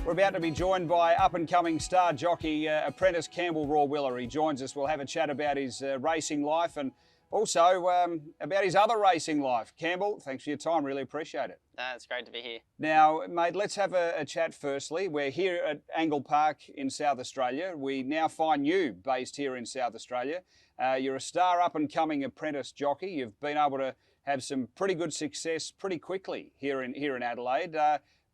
We're about to be joined by up-and-coming star jockey, apprentice Campbell Rawiller. He joins us. We'll have a chat about his racing life and also about his other racing life. Campbell, thanks for your time. Really appreciate it. It's great to be here. Now, mate, let's have a chat firstly. We're here at Angle Park in South Australia. We now find you based here in South Australia. You're a star up-and-coming apprentice jockey. You've been able to have some pretty good success pretty quickly here in Adelaide.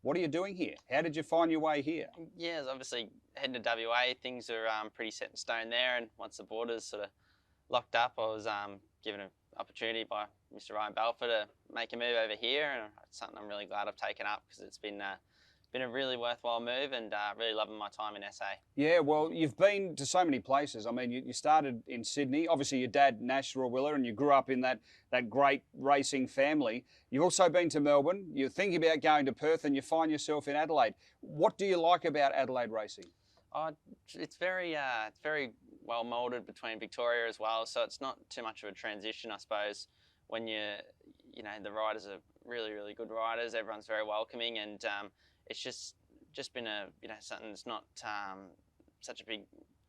What are you doing here? How did you find your way here? Yeah, obviously heading to WA, things are pretty set in stone there, and once the borders sort of locked up, I was given an opportunity by Mr. Ryan Balfour to make a move over here, and it's something I'm really glad I've taken up because it's been a really worthwhile move and really loving my time in SA. Yeah, well, you've been to so many places. I mean, you started in Sydney. Obviously, your dad, Nash Rawiller, and you grew up in that great racing family. You've also been to Melbourne. You're thinking about going to Perth, and you find yourself in Adelaide. What do you like about Adelaide racing? It's very well moulded between Victoria as well, so it's not too much of a transition, I suppose. When the riders are really, really good riders. Everyone's very welcoming, and it's just been something that's not such a big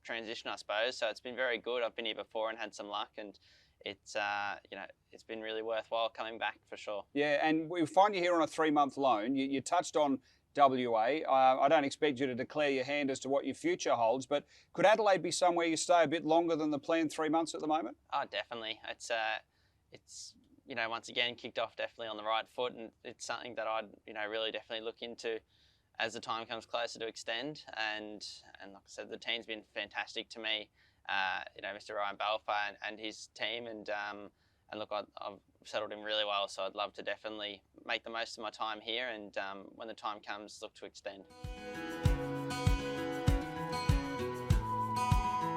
transition, I suppose. So it's been very good. I've been here before and had some luck, and it's it's been really worthwhile coming back for sure. Yeah, and we find you here on a 3-month loan. You touched on WA. I don't expect you to declare your hand as to what your future holds, but could Adelaide be somewhere you stay a bit longer than the planned 3 months at the moment? Oh, definitely. It's once again kicked off definitely on the right foot, and it's something that I'd really definitely look into as the time comes closer to extend. And like I said, the team's been fantastic to me. Mr. Ryan Balfour and his team, and look, I've settled in really well, so I'd love to definitely make the most of my time here, and when the time comes, look to extend.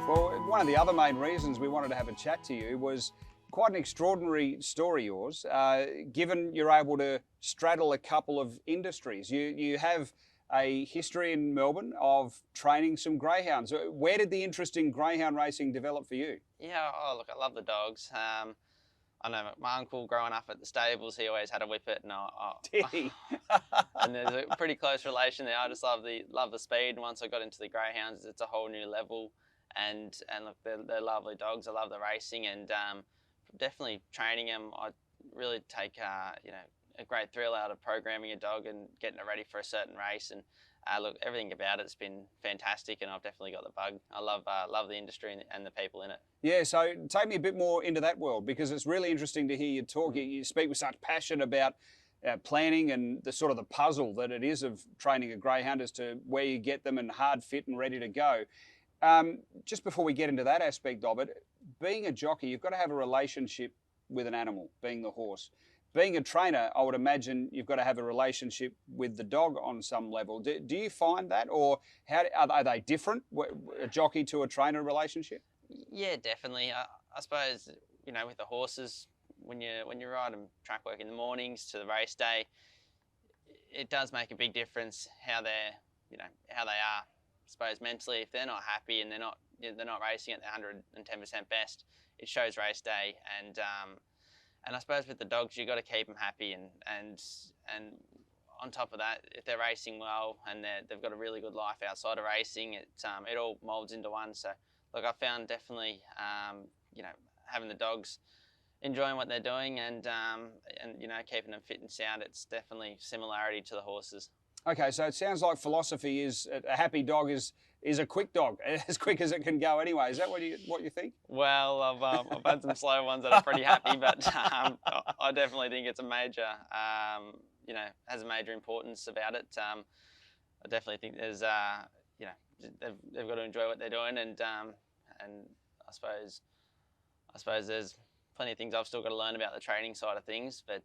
Well, one of the other main reasons we wanted to have a chat to you was quite an extraordinary story, yours, given you're able to straddle a couple of industries. You have a history in Melbourne of training some greyhounds. Where did the interest in greyhound racing develop for you? Yeah, look, I love the dogs. I know my uncle growing up at the stables, he always had a whippet, and Did he? and there's a pretty close relation there. I just love the speed, and once I got into the greyhounds, it's a whole new level. And look, they're lovely dogs. I love the racing, and definitely training them. I really take a great thrill out of programming a dog and getting it ready for a certain race. And look, everything about it's been fantastic, and I've definitely got the bug. I love the industry and the people in it. Yeah, so take me a bit more into that world, because it's really interesting to hear you talk. You speak with such passion about planning and the sort of the puzzle that it is of training a greyhound as to where you get them and hard fit and ready to go. Just before we get into that aspect of it, being a jockey, you've got to have a relationship with an animal, being the horse. Being a trainer, I would imagine you've got to have a relationship with the dog on some level. Do you find that, or are they different, a jockey to a trainer relationship? Yeah, definitely. I suppose with the horses, when you ride them track work in the mornings to the race day, it does make a big difference how they are. I suppose mentally, if they're not happy and they're not racing at the 110% best, it shows race day. And I suppose with the dogs, you got to keep them happy, and on top of that, if they're racing well and they've got a really good life outside of racing, it all molds into one. So look, I found definitely having the dogs enjoying what they're doing and keeping them fit and sound, it's definitely similarity to the horses. Okay, so it sounds like philosophy is a happy dog is a quick dog, as quick as it can go anyway. Is that what you think? Well, I've had some slow ones that are pretty happy, but I definitely think it's a major, has a major importance about it. I definitely think there's, they've got to enjoy what they're doing, and I suppose there's plenty of things I've still got to learn about the training side of things, but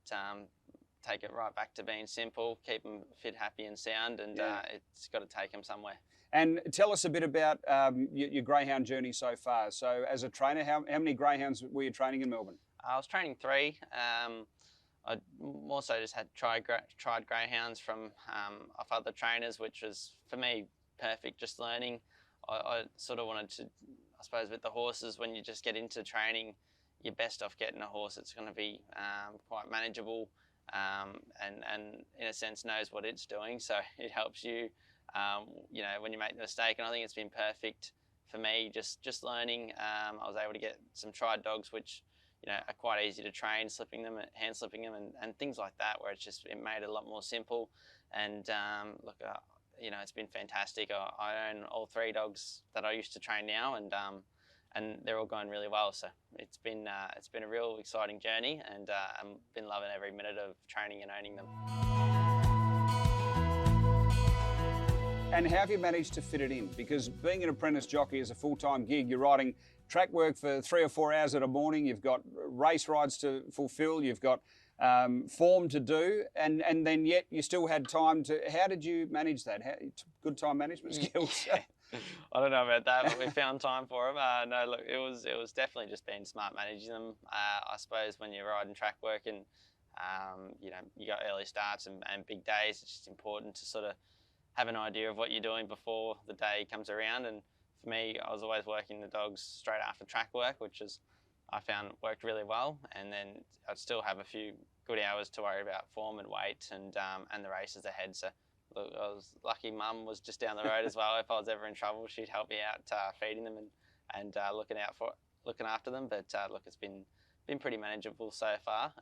take it right back to being simple, keep them fit, happy and sound, and it's got to take them somewhere. And tell us a bit about your greyhound journey so far. So as a trainer, how many greyhounds were you training in Melbourne? I was training 3. I also just had tried greyhounds from off other trainers, which was, for me, perfect, just learning. I sort of wanted to, I suppose with the horses, when you just get into training, you're best off getting a horse that's going to be quite manageable, and in a sense knows what it's doing, so it helps you you know, when you make the mistake. And I think it's been perfect for me, just learning. I was able to get some tried dogs, which, you know, are quite easy to train, hand slipping them, and things like that, where it made it a lot more simple. And look, you know, it's been fantastic. I own all 3 dogs that I used to train now, and they're all going really well. So it's been a real exciting journey, and I've been loving every minute of training and owning them. And how have you managed to fit it in? Because being an apprentice jockey is a full-time gig. You're riding track work for 3 or 4 hours at a morning. You've got race rides to fulfil. You've got form to do, and then yet you still had time to. How did you manage that? Good time management skills. Yeah. I don't know about that, but we found time for them. No, look, it was definitely just being smart managing them. I suppose when you're riding track work and you know, you got early starts and big days, it's just important to sort of have an idea of what you're doing before the day comes around. And for me, I was always working the dogs straight after track work, which I found worked really well. And then I'd still have a few good hours to worry about form and weight and the races ahead. So look, I was lucky. Mum was just down the road as well. If I was ever in trouble, she'd help me out feeding them and looking after them. But look, it's been pretty manageable so far.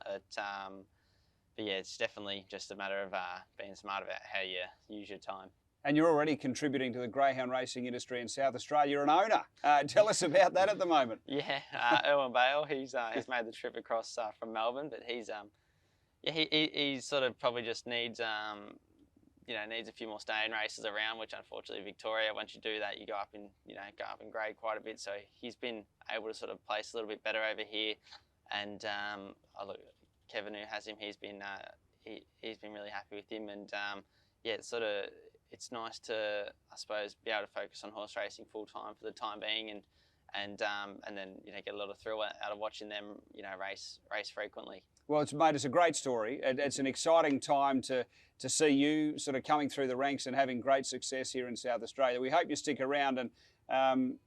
But yeah, it's definitely just a matter of being smart about how you use your time. And you're already contributing to the greyhound racing industry in South Australia. You're an owner. Tell us about that at the moment. Yeah, Erwin Bale. He's made the trip across from Melbourne, but he's he sort of probably just needs you know, needs a few more staying races around, which unfortunately Victoria, once you do that, you go up in grade quite a bit. So he's been able to sort of place a little bit better over here. And look, Kevin, who has him, he's been really happy with him. And yeah, it's nice to, I suppose, be able to focus on horse racing full time for the time being, and then, you know, get a lot of thrill out of watching them, you know, race frequently. Well, mate, it's a great story. It's an exciting time to see you sort of coming through the ranks and having great success here in South Australia. We hope you stick around, and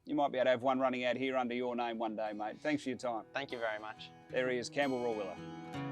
you might be able to have one running out here under your name one day, mate. Thanks for your time. Thank you very much. There he is, Campbell Rawiller.